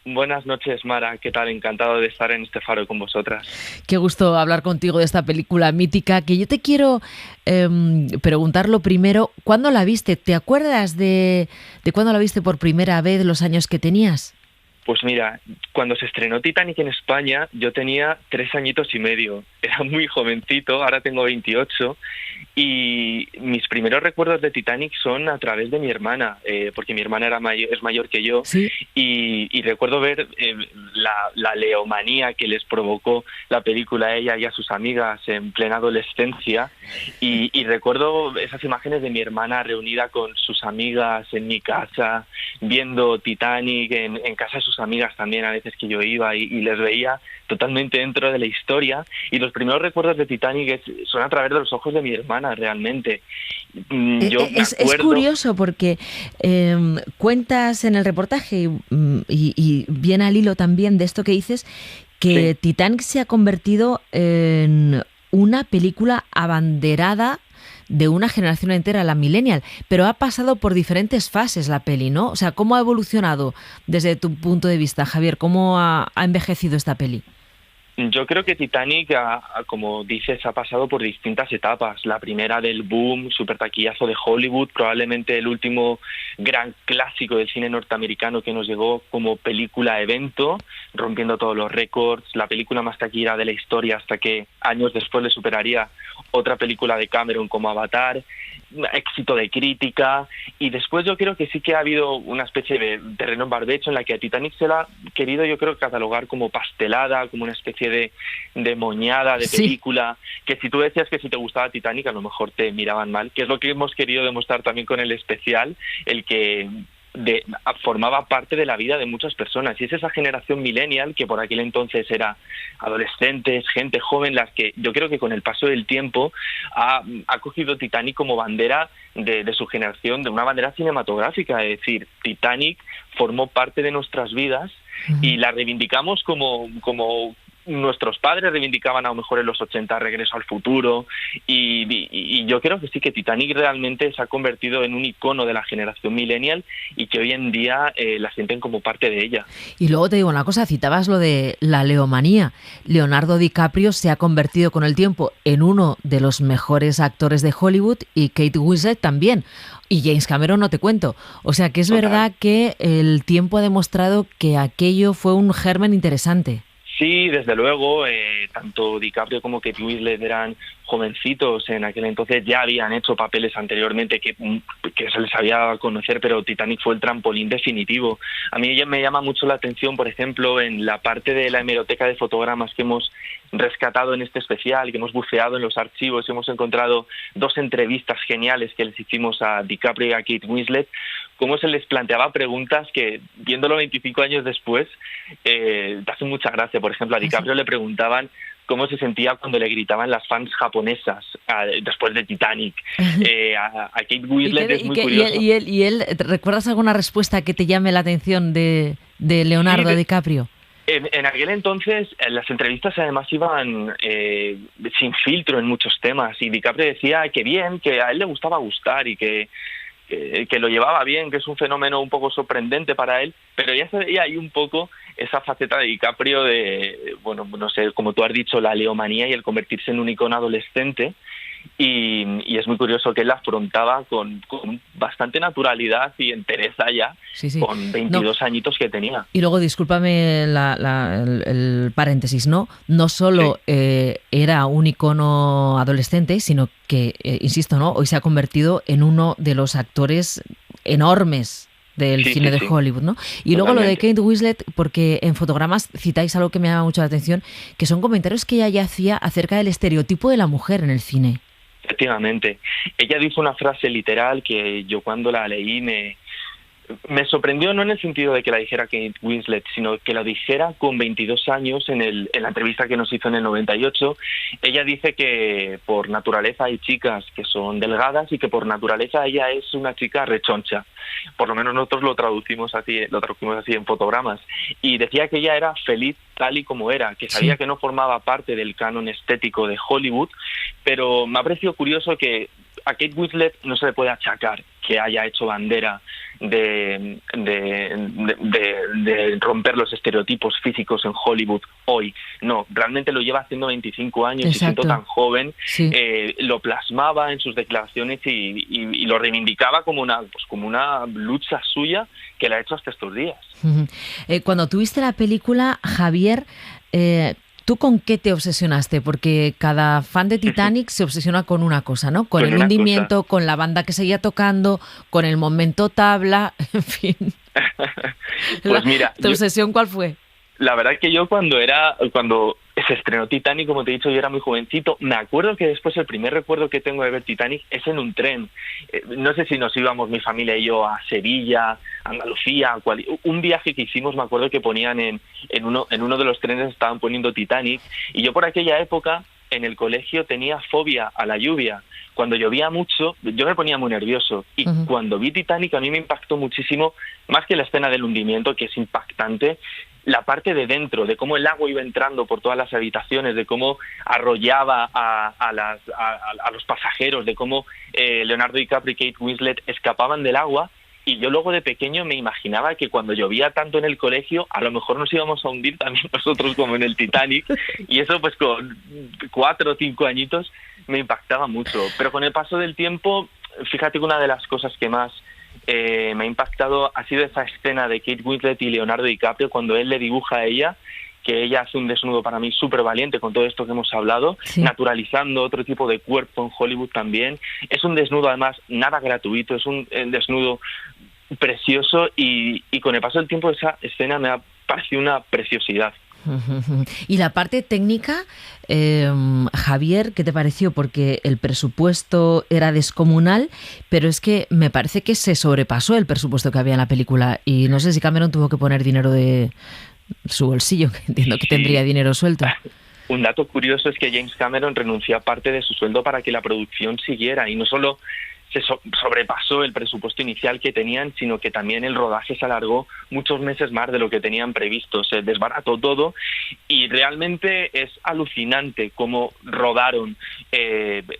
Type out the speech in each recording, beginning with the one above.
Buenas noches, Mara. ¿Qué tal? Encantado de estar en este faro con vosotras. Qué gusto hablar contigo de esta película mítica, que yo te quiero preguntar lo primero, ¿cuándo la viste? ¿Te acuerdas de cuándo la viste por primera vez, los años que tenías? Pues mira, cuando se estrenó Titanic en España, yo tenía 3 añitos y medio. Era muy jovencito, ahora tengo 28. Y mis primeros recuerdos de Titanic son a través de mi hermana, porque mi hermana es mayor que yo. Sí. Y recuerdo ver la leomanía que les provocó la película a ella y a sus amigas en plena adolescencia. Y recuerdo esas imágenes de mi hermana reunida con sus amigas en mi casa, viendo Titanic en casa de sus amigas también, a veces que yo iba y les veía totalmente dentro de la historia. Y los primeros recuerdos de Titanic son a través de los ojos de mi hermana, realmente. Yo me Es acuerdo... curioso porque cuentas en el reportaje y viene al hilo también de esto que dices, que Sí. Titanic se ha convertido en una película abanderada de una generación entera, la millennial, pero ha pasado por diferentes fases la peli, ¿no? O sea, ¿cómo ha evolucionado desde tu punto de vista, Javier? ¿Cómo ha envejecido esta peli? Yo creo que Titanic, como dices, ha pasado por distintas etapas. La primera del boom, super taquillazo de Hollywood, probablemente el último gran clásico del cine norteamericano que nos llegó como película evento, rompiendo todos los récords, la película más taquillera de la historia hasta que años después le superaría otra película de Cameron como Avatar, éxito de crítica. Y después yo creo que sí que ha habido una especie de terreno en barbecho en la que a Titanic se la ha querido, yo creo, catalogar como pastelada, como una especie de moñada de Sí. película, que si tú decías que si te gustaba Titanic a lo mejor te miraban mal, que es lo que hemos querido demostrar también con el especial, el que formaba parte de la vida de muchas personas, y es esa generación millennial que por aquel entonces era adolescentes, gente joven, las que yo creo que con el paso del tiempo ha cogido Titanic como bandera de su generación, de una bandera cinematográfica. Es decir, Titanic formó parte de nuestras vidas y la reivindicamos como nuestros padres reivindicaban a lo mejor en los 80 Regreso al Futuro, y yo creo que sí, que Titanic realmente se ha convertido en un icono de la generación millennial y que hoy en día la sienten como parte de ella. Y luego te digo una cosa, citabas lo de la leomanía. Leonardo DiCaprio se ha convertido con el tiempo en uno de los mejores actores de Hollywood y Kate Winslet también. Y James Cameron no te cuento. O sea que es Total. verdad que el tiempo ha demostrado que aquello fue un germen interesante. Sí, desde luego, tanto DiCaprio como Kate Winslet eran jovencitos en aquel entonces, ya habían hecho papeles anteriormente que se les había dado a conocer, pero Titanic fue el trampolín definitivo. A mí me llama mucho la atención, por ejemplo, en la parte de la hemeroteca de fotogramas que hemos rescatado en este especial, que hemos buceado en los archivos, hemos encontrado 2 entrevistas geniales que les hicimos a DiCaprio y a Kate Winslet, cómo se les planteaba preguntas que, viéndolo 25 años después, te hacen mucha gracia. Por ejemplo, a DiCaprio le preguntaban cómo se sentía cuando le gritaban las fans japonesas después de Titanic. A Kate Winslet es muy curioso. Y él, ¿recuerdas alguna respuesta que te llame la atención de Sí, Leonardo DiCaprio? en aquel entonces las entrevistas además iban sin filtro en muchos temas, y DiCaprio decía que bien, que a él le gustaba gustar y que lo llevaba bien, que es un fenómeno un poco sorprendente para él, pero ya se veía ahí un poco esa faceta de DiCaprio de, bueno, no sé, como tú has dicho, la leomanía y el convertirse en un icono adolescente. Y es muy curioso que él la afrontaba con bastante naturalidad y entereza ya, Sí, sí. con No, 22 añitos que tenía. y luego, discúlpame el paréntesis, ¿no? No Sí, solo era un icono adolescente, sino que, insisto, ¿no? Hoy se ha convertido en uno de los actores enormes del sí, cine sí, de sí, Hollywood, ¿no? Y luego lo de totalmente. Kate Winslet, porque en Fotogramas citáis algo que me llama mucho la atención, que son comentarios que ella ya hacía acerca del estereotipo de la mujer en el cine. Efectivamente. Ella dijo una frase literal que yo cuando la leí me sorprendió, no en el sentido de que la dijera Kate Winslet, sino que la dijera con 22 años en la entrevista que nos hizo en el 98. Ella dice que por naturaleza hay chicas que son delgadas y que por naturaleza ella es una chica rechoncha. Por lo menos nosotros lo tradujimos así en fotogramas. Y decía que ella era feliz tal y como era, que sabía Sí. que no formaba parte del canon estético de Hollywood, pero me ha parecido curioso que a Kate Winslet no se le puede achacar que haya hecho bandera de romper los estereotipos físicos en Hollywood hoy. No, realmente lo lleva haciendo 25 años. Exacto. Y siendo tan joven, sí. Lo plasmaba en sus declaraciones y lo reivindicaba como una lucha suya que la ha hecho hasta estos días. Cuando tuviste la película, Javier, ¿tú con qué te obsesionaste? Porque cada fan de Titanic se obsesiona con una cosa, ¿no? Con el hundimiento, con la banda que seguía tocando, con el momento tabla, en fin. Pues mira, ¿tu obsesión cuál fue? La verdad es que yo cuando se estrenó Titanic, como te he dicho, yo era muy jovencito. Me acuerdo que después el primer recuerdo que tengo de ver Titanic es en un tren. No sé si nos íbamos mi familia y yo a Sevilla, Andalucía, un viaje que hicimos. Me acuerdo que ponían en uno de los trenes, estaban poniendo Titanic, y yo por aquella época en el colegio tenía fobia a la lluvia. Cuando llovía mucho, yo me ponía muy nervioso. Y cuando vi Titanic, a mí me impactó muchísimo, más que la escena del hundimiento, que es impactante, la parte de dentro, de cómo el agua iba entrando por todas las habitaciones, de cómo arrollaba a los pasajeros, de cómo Leonardo DiCaprio y Kate Winslet escapaban del agua. Y yo luego de pequeño me imaginaba que cuando llovía tanto en el colegio, a lo mejor nos íbamos a hundir también nosotros como en el Titanic. Y eso pues con 4 o 5 añitos me impactaba mucho. Pero con el paso del tiempo, fíjate que una de las cosas que más me ha impactado ha sido esa escena de Kate Winslet y Leonardo DiCaprio cuando él le dibuja a ella, que ella hace un desnudo para mí súper valiente con todo esto que hemos hablado, naturalizando otro tipo de cuerpo en Hollywood también. Es un desnudo además nada gratuito, es un desnudo precioso y con el paso del tiempo esa escena me ha parecido una preciosidad. Y la parte técnica, Javier, ¿qué te pareció? Porque el presupuesto era descomunal, pero es que me parece que se sobrepasó el presupuesto que había en la película y no sé si Cameron tuvo que poner dinero de su bolsillo, que entiendo que tendría dinero suelto. Un dato curioso es que James Cameron renunció a parte de su sueldo para que la producción siguiera, y no solo se sobrepasó el presupuesto inicial que tenían, sino que también el rodaje se alargó muchos meses más de lo que tenían previsto. Se desbarató todo y realmente es alucinante cómo rodaron.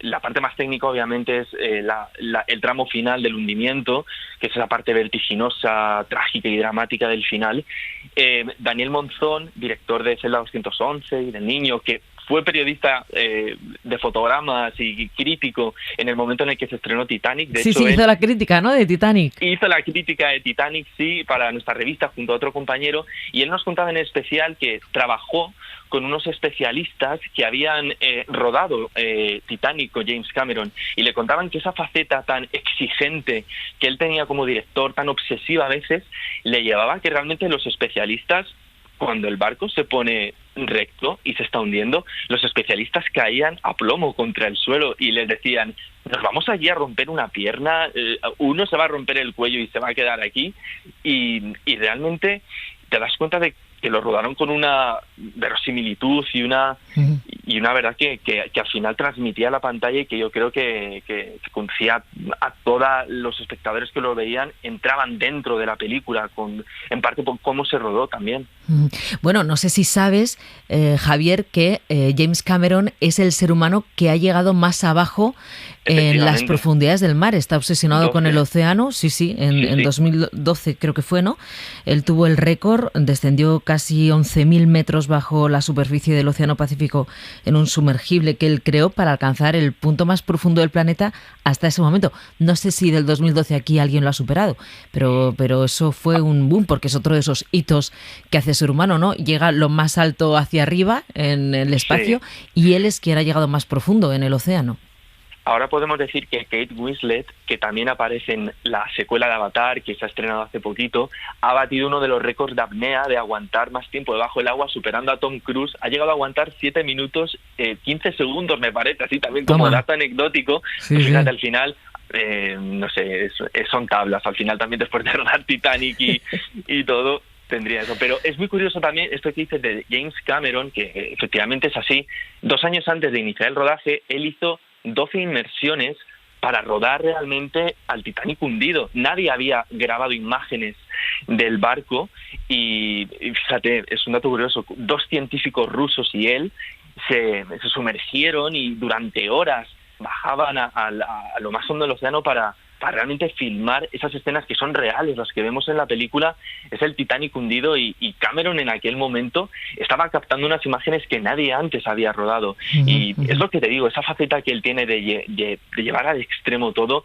La parte más técnica obviamente es el tramo final del hundimiento, que es esa parte vertiginosa, trágica y dramática del final. Daniel Monzón, director de Celda 211 y del Niño, que fue periodista de fotogramas y crítico en el momento en el que se estrenó Titanic. De hecho, hizo la crítica, ¿no?, de Titanic. Hizo la crítica de Titanic, sí, para nuestra revista junto a otro compañero, y él nos contaba en especial que trabajó con unos especialistas que habían rodado Titanic con James Cameron, y le contaban que esa faceta tan exigente que él tenía como director, tan obsesiva a veces, le llevaba a que realmente los especialistas, cuando el barco se pone recto y se está hundiendo, los especialistas caían a plomo contra el suelo y les decían: nos vamos allí a romper una pierna, uno se va a romper el cuello y se va a quedar aquí, y realmente te das cuenta de que lo rodaron con una verosimilitud y una verdad que al final transmitía a la pantalla, y que yo creo que conducía a todos los espectadores que lo veían, entraban dentro de la película, en parte por cómo se rodó también. Bueno, no sé si sabes, Javier, que James Cameron es el ser humano que ha llegado más abajo en las profundidades del mar. Está obsesionado con el océano. Sí, en 2012 creo que fue, ¿no? Él tuvo el récord, descendió casi 11.000 metros bajo la superficie del Océano Pacífico en un sumergible que él creó para alcanzar el punto más profundo del planeta hasta ese momento. No sé si del 2012 aquí alguien lo ha superado, pero eso fue un boom, porque es otro de esos hitos que hace el ser humano, ¿no? Llega lo más alto hacia arriba en el espacio, y él es quien ha llegado más profundo en el océano. Ahora podemos decir que Kate Winslet, que también aparece en la secuela de Avatar, que se ha estrenado hace poquito, ha batido uno de los récords de apnea, de aguantar más tiempo debajo del agua, superando a Tom Cruise. Ha llegado a aguantar 7 minutos 15 segundos, me parece, así también como dato anecdótico. Fíjate, al final, no sé, son tablas. Al final también, después de rodar Titanic y todo, tendría eso. Pero es muy curioso también esto que dices de James Cameron, que efectivamente es así. 2 años antes de iniciar el rodaje, él hizo 12 inmersiones para rodar realmente al Titanic hundido. Nadie había grabado imágenes del barco y fíjate, es un dato curioso, 2 científicos rusos y él se sumergieron y durante horas bajaban a lo más hondo del océano para realmente filmar esas escenas que son reales, las que vemos en la película. Es el Titanic hundido y Cameron en aquel momento estaba captando unas imágenes que nadie antes había rodado. Y es lo que te digo, esa faceta que él tiene de llevar al extremo todo,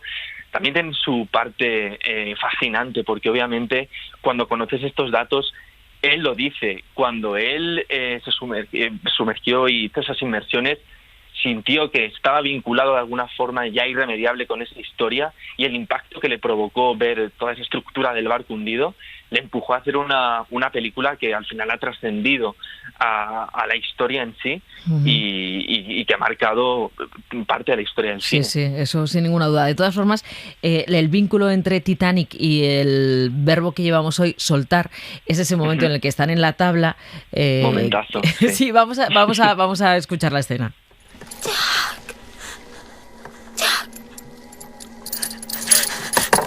también tiene su parte fascinante, porque obviamente cuando conoces estos datos, él lo dice, cuando él se sumergió y hizo esas inmersiones, sintió que estaba vinculado de alguna forma ya irremediable con esa historia, y el impacto que le provocó ver toda esa estructura del barco hundido le empujó a hacer una película que al final ha trascendido a la historia en sí, y que ha marcado parte de la historia en sí. Sí, eso sin ninguna duda. De todas formas, el vínculo entre Titanic y el verbo que llevamos hoy, soltar, es ese momento en el que están en la tabla. Momentazo. Sí, vamos a escuchar la escena.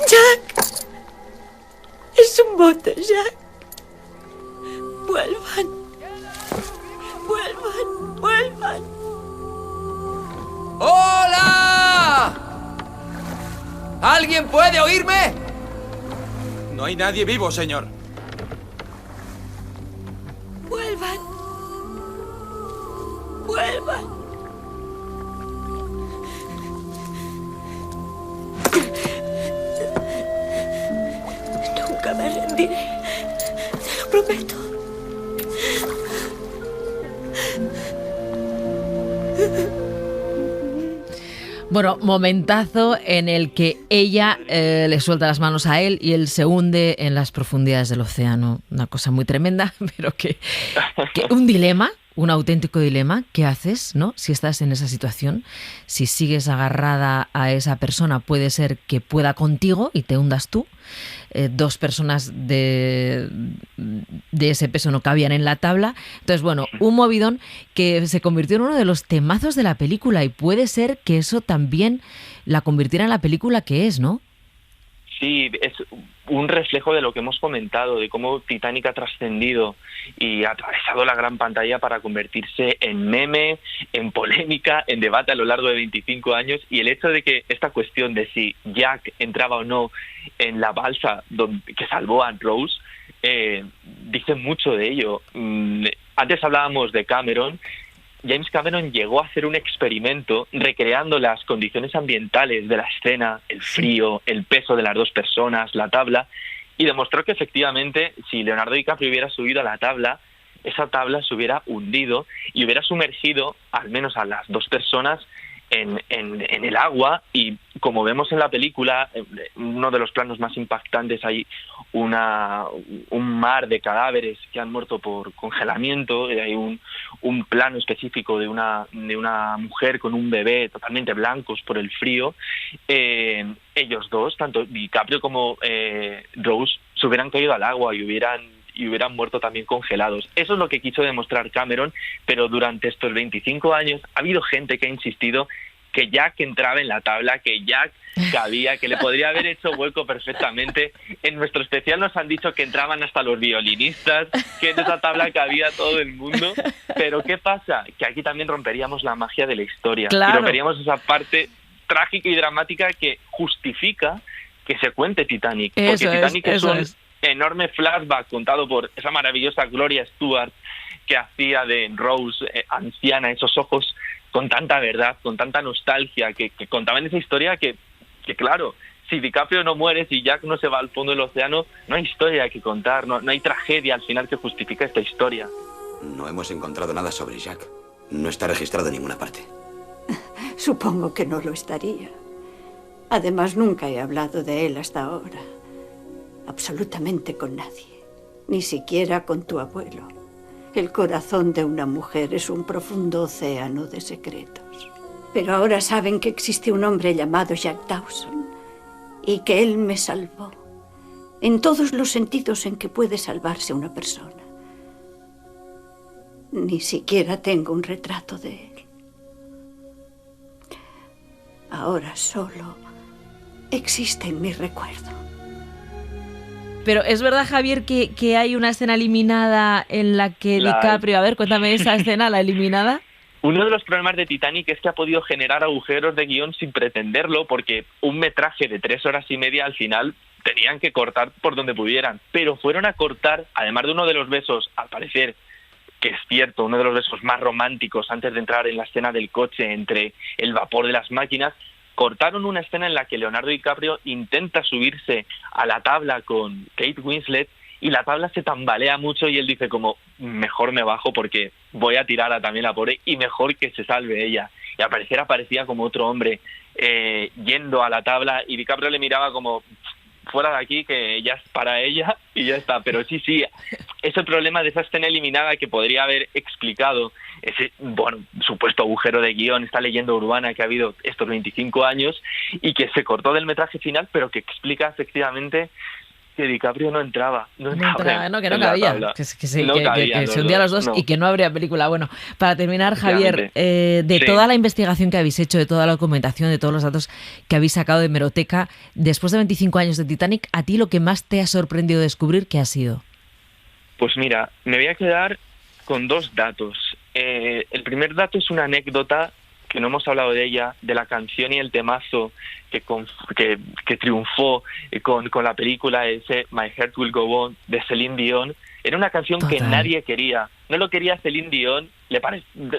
Jack. Es un bote, Jack. Vuelvan. ¡Hola! ¿Alguien puede oírme? No hay nadie vivo, señor. Vuelvan. Nunca me rendiré. Te lo prometo. Bueno, momentazo en el que ella le suelta las manos a él y él se hunde en las profundidades del océano. Una cosa muy tremenda, pero que un dilema, un auténtico dilema. ¿Qué haces, no? Si estás en esa situación, si sigues agarrada a esa persona, puede ser que pueda contigo y te hundas tú. Dos personas de ese peso no cabían en la tabla. Entonces, bueno, un movidón que se convirtió en uno de los temazos de la película, y puede ser que eso también la convirtiera en la película que es, ¿no? Sí, es un reflejo de lo que hemos comentado, de cómo Titanic ha trascendido y ha atravesado la gran pantalla para convertirse en meme, en polémica, en debate a lo largo de 25 años. Y el hecho de que esta cuestión de si Jack entraba o no en la balsa que salvó a Rose, dice mucho de ello. Antes hablábamos de Cameron. James Cameron llegó a hacer un experimento recreando las condiciones ambientales de la escena, el frío, el peso de las dos personas, la tabla, y demostró que efectivamente si Leonardo DiCaprio hubiera subido a la tabla, esa tabla se hubiera hundido y hubiera sumergido al menos a las dos personas en el agua. Y como vemos en la película, uno de los planos más impactantes, hay un mar de cadáveres que han muerto por congelamiento, y hay un plano específico de una mujer con un bebé totalmente blancos por el frío. Ellos dos, tanto DiCaprio como Rose, se hubieran caído al agua y hubieran muerto también congelados. Eso es lo que quiso demostrar Cameron, pero durante estos 25 años ha habido gente que ha insistido que Jack entraba en la tabla, que Jack cabía, que le podría haber hecho hueco perfectamente. En nuestro especial nos han dicho que entraban hasta los violinistas, que en esa tabla cabía todo el mundo. Pero ¿qué pasa? Que aquí también romperíamos la magia de la historia. Claro. Y romperíamos esa parte trágica y dramática que justifica que se cuente Titanic. Porque Titanic es un enorme flashback contado por esa maravillosa Gloria Stewart, que hacía de Rose anciana, esos ojos con tanta verdad, con tanta nostalgia, que contaban esa historia que claro, si DiCaprio no muere, si Jack no se va al fondo del océano, no hay historia que contar, no hay tragedia al final que justifique esta historia. No hemos encontrado nada sobre Jack. No está registrado en ninguna parte. Supongo que no lo estaría. Además, nunca he hablado de él hasta ahora. Absolutamente con nadie. Ni siquiera con tu abuelo. El corazón de una mujer es un profundo océano de secretos. Pero ahora saben que existe un hombre llamado Jack Dawson y que él me salvó. En todos los sentidos en que puede salvarse una persona. Ni siquiera tengo un retrato de él. Ahora solo existe en mi recuerdo. Pero es verdad, Javier, que hay una escena eliminada en la que DiCaprio... A ver, cuéntame esa escena, la eliminada. Uno de los problemas de Titanic es que ha podido generar agujeros de guión sin pretenderlo, porque un metraje de 3 horas y media al final tenían que cortar por donde pudieran, pero fueron a cortar, además de uno de los besos, al parecer, que es cierto, uno de los besos más románticos antes de entrar en la escena del coche entre el vapor de las máquinas, cortaron una escena en la que Leonardo DiCaprio intenta subirse a la tabla con Kate Winslet y la tabla se tambalea mucho y él dice como, mejor me bajo porque voy a tirar a también la pobre y mejor que se salve ella. Y al parecer aparecía como otro hombre yendo a la tabla y DiCaprio le miraba como, fuera de aquí, que ya es para ella y ya está. Pero sí, es el problema de esa escena eliminada que podría haber explicado ese, supuesto agujero de guión, esta leyenda urbana que ha habido estos 25 años y que se cortó del metraje final, pero que explica efectivamente que DiCaprio no entraba, que no cabía, que se hundía los dos y que no habría película. Bueno, para terminar, Javier, de toda la investigación que habéis hecho, de toda la documentación, de todos los datos que habéis sacado de hemeroteca, después de 25 años de Titanic, ¿a ti lo que más te ha sorprendido descubrir qué ha sido? Pues mira, me voy a quedar con 2 datos. El primer dato es una anécdota que no hemos hablado de ella, de la canción y el temazo que triunfó con la película, ese My Heart Will Go On de Celine Dion. Era una canción que nadie quería. No lo quería Celine Dion,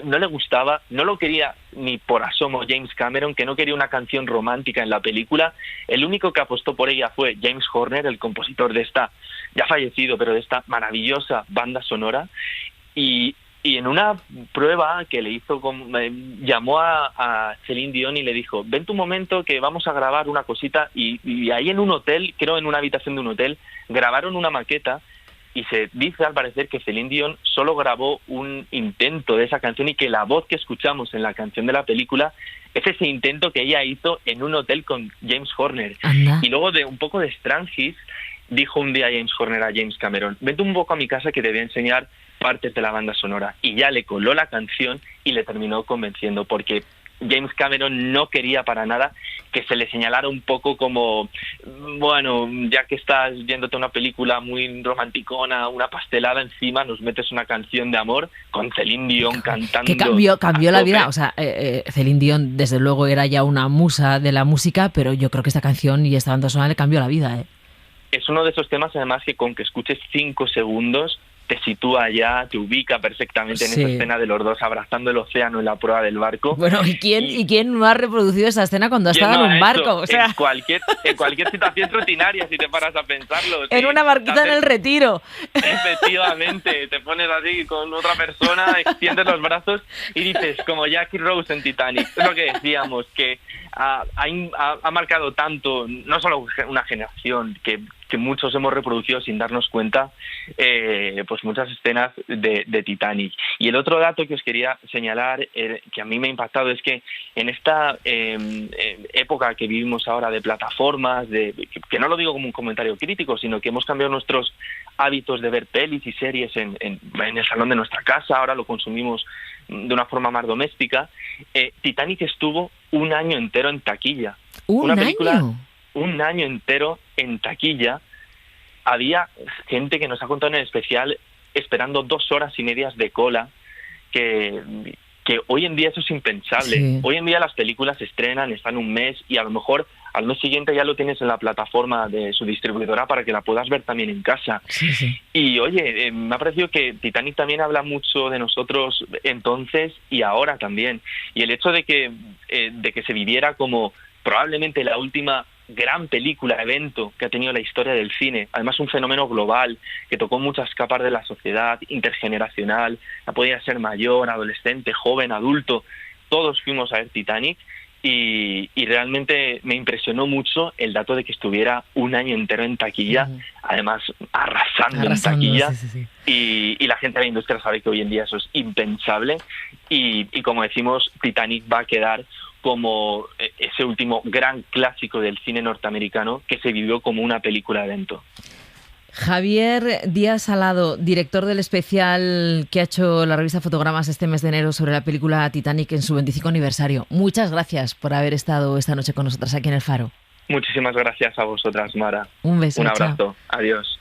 no le gustaba, no lo quería ni por asomo James Cameron, que no quería una canción romántica en la película. El único que apostó por ella fue James Horner, el compositor de esta, ya fallecido, pero de esta maravillosa banda sonora. Y en una prueba que le hizo, llamó a Celine Dion y le dijo, ven tu momento que vamos a grabar una cosita, y ahí en un hotel, creo en una habitación de un hotel, grabaron una maqueta y se dice al parecer que Celine Dion solo grabó un intento de esa canción y que la voz que escuchamos en la canción de la película es ese intento que ella hizo en un hotel con James Horner. Anda. Y luego de un poco de Strangis, dijo un día James Horner a James Cameron, vente un poco a mi casa que te voy a enseñar partes de la banda sonora, y ya le coló la canción y le terminó convenciendo, porque James Cameron no quería para nada que se le señalara un poco como, bueno, ya que estás viéndote una película muy romanticona, una pastelada, encima nos metes una canción de amor con Celine Dion cantando. Que cambió la vida, o sea, Celine Dion desde luego era ya una musa de la música, pero yo creo que esta canción y esta banda sonora le cambió la vida, ¿eh? Es uno de esos temas además que con que escuches 5 segundos te sitúa ya, te ubica perfectamente en esa escena de los dos abrazando el océano en la proa del barco. Bueno, ¿y quién no ha reproducido esa escena cuando ha estado en un barco? O sea, en cualquier situación rutinaria, si te paras a pensarlo. En una barquita en el Retiro. Efectivamente, te pones así con otra persona, extiendes los brazos y dices, como Jackie Rose en Titanic. Es lo que decíamos, que ha marcado tanto, no solo una generación, que muchos hemos reproducido sin darnos cuenta, pues muchas escenas de Titanic. Y el otro dato que os quería señalar, que a mí me ha impactado, es que en esta época que vivimos ahora de plataformas, que no lo digo como un comentario crítico, sino que hemos cambiado nuestros hábitos de ver pelis y series en el salón de nuestra casa, ahora lo consumimos de una forma más doméstica. Titanic estuvo un año entero en taquilla. ¿Un año? Un año entero en taquilla. Había gente que nos ha contado en el especial esperando 2 horas y media de cola, que hoy en día eso es impensable. Sí. Hoy en día las películas se estrenan, están un mes y a lo mejor al mes siguiente ya lo tienes en la plataforma de su distribuidora para que la puedas ver también en casa. Sí. Y oye, me ha parecido que Titanic también habla mucho de nosotros entonces y ahora también. Y el hecho de que se viviera como probablemente la última gran película, evento que ha tenido la historia del cine, además un fenómeno global que tocó muchas capas de la sociedad, intergeneracional, podía ser mayor, adolescente, joven, adulto, todos fuimos a ver Titanic y realmente me impresionó mucho el dato de que estuviera un año entero en taquilla, además arrasando en taquilla. Sí. Y la gente de la industria sabe que hoy en día eso es impensable y como decimos, Titanic va a quedar como ese último gran clásico del cine norteamericano que se vivió como una película evento. Javier Díaz Salado, director del especial que ha hecho la revista Fotogramas este mes de enero sobre la película Titanic en su 25 aniversario. Muchas gracias por haber estado esta noche con nosotras aquí en El Faro. Muchísimas gracias a vosotras, Mara. Un beso. Un abrazo. Chao. Adiós.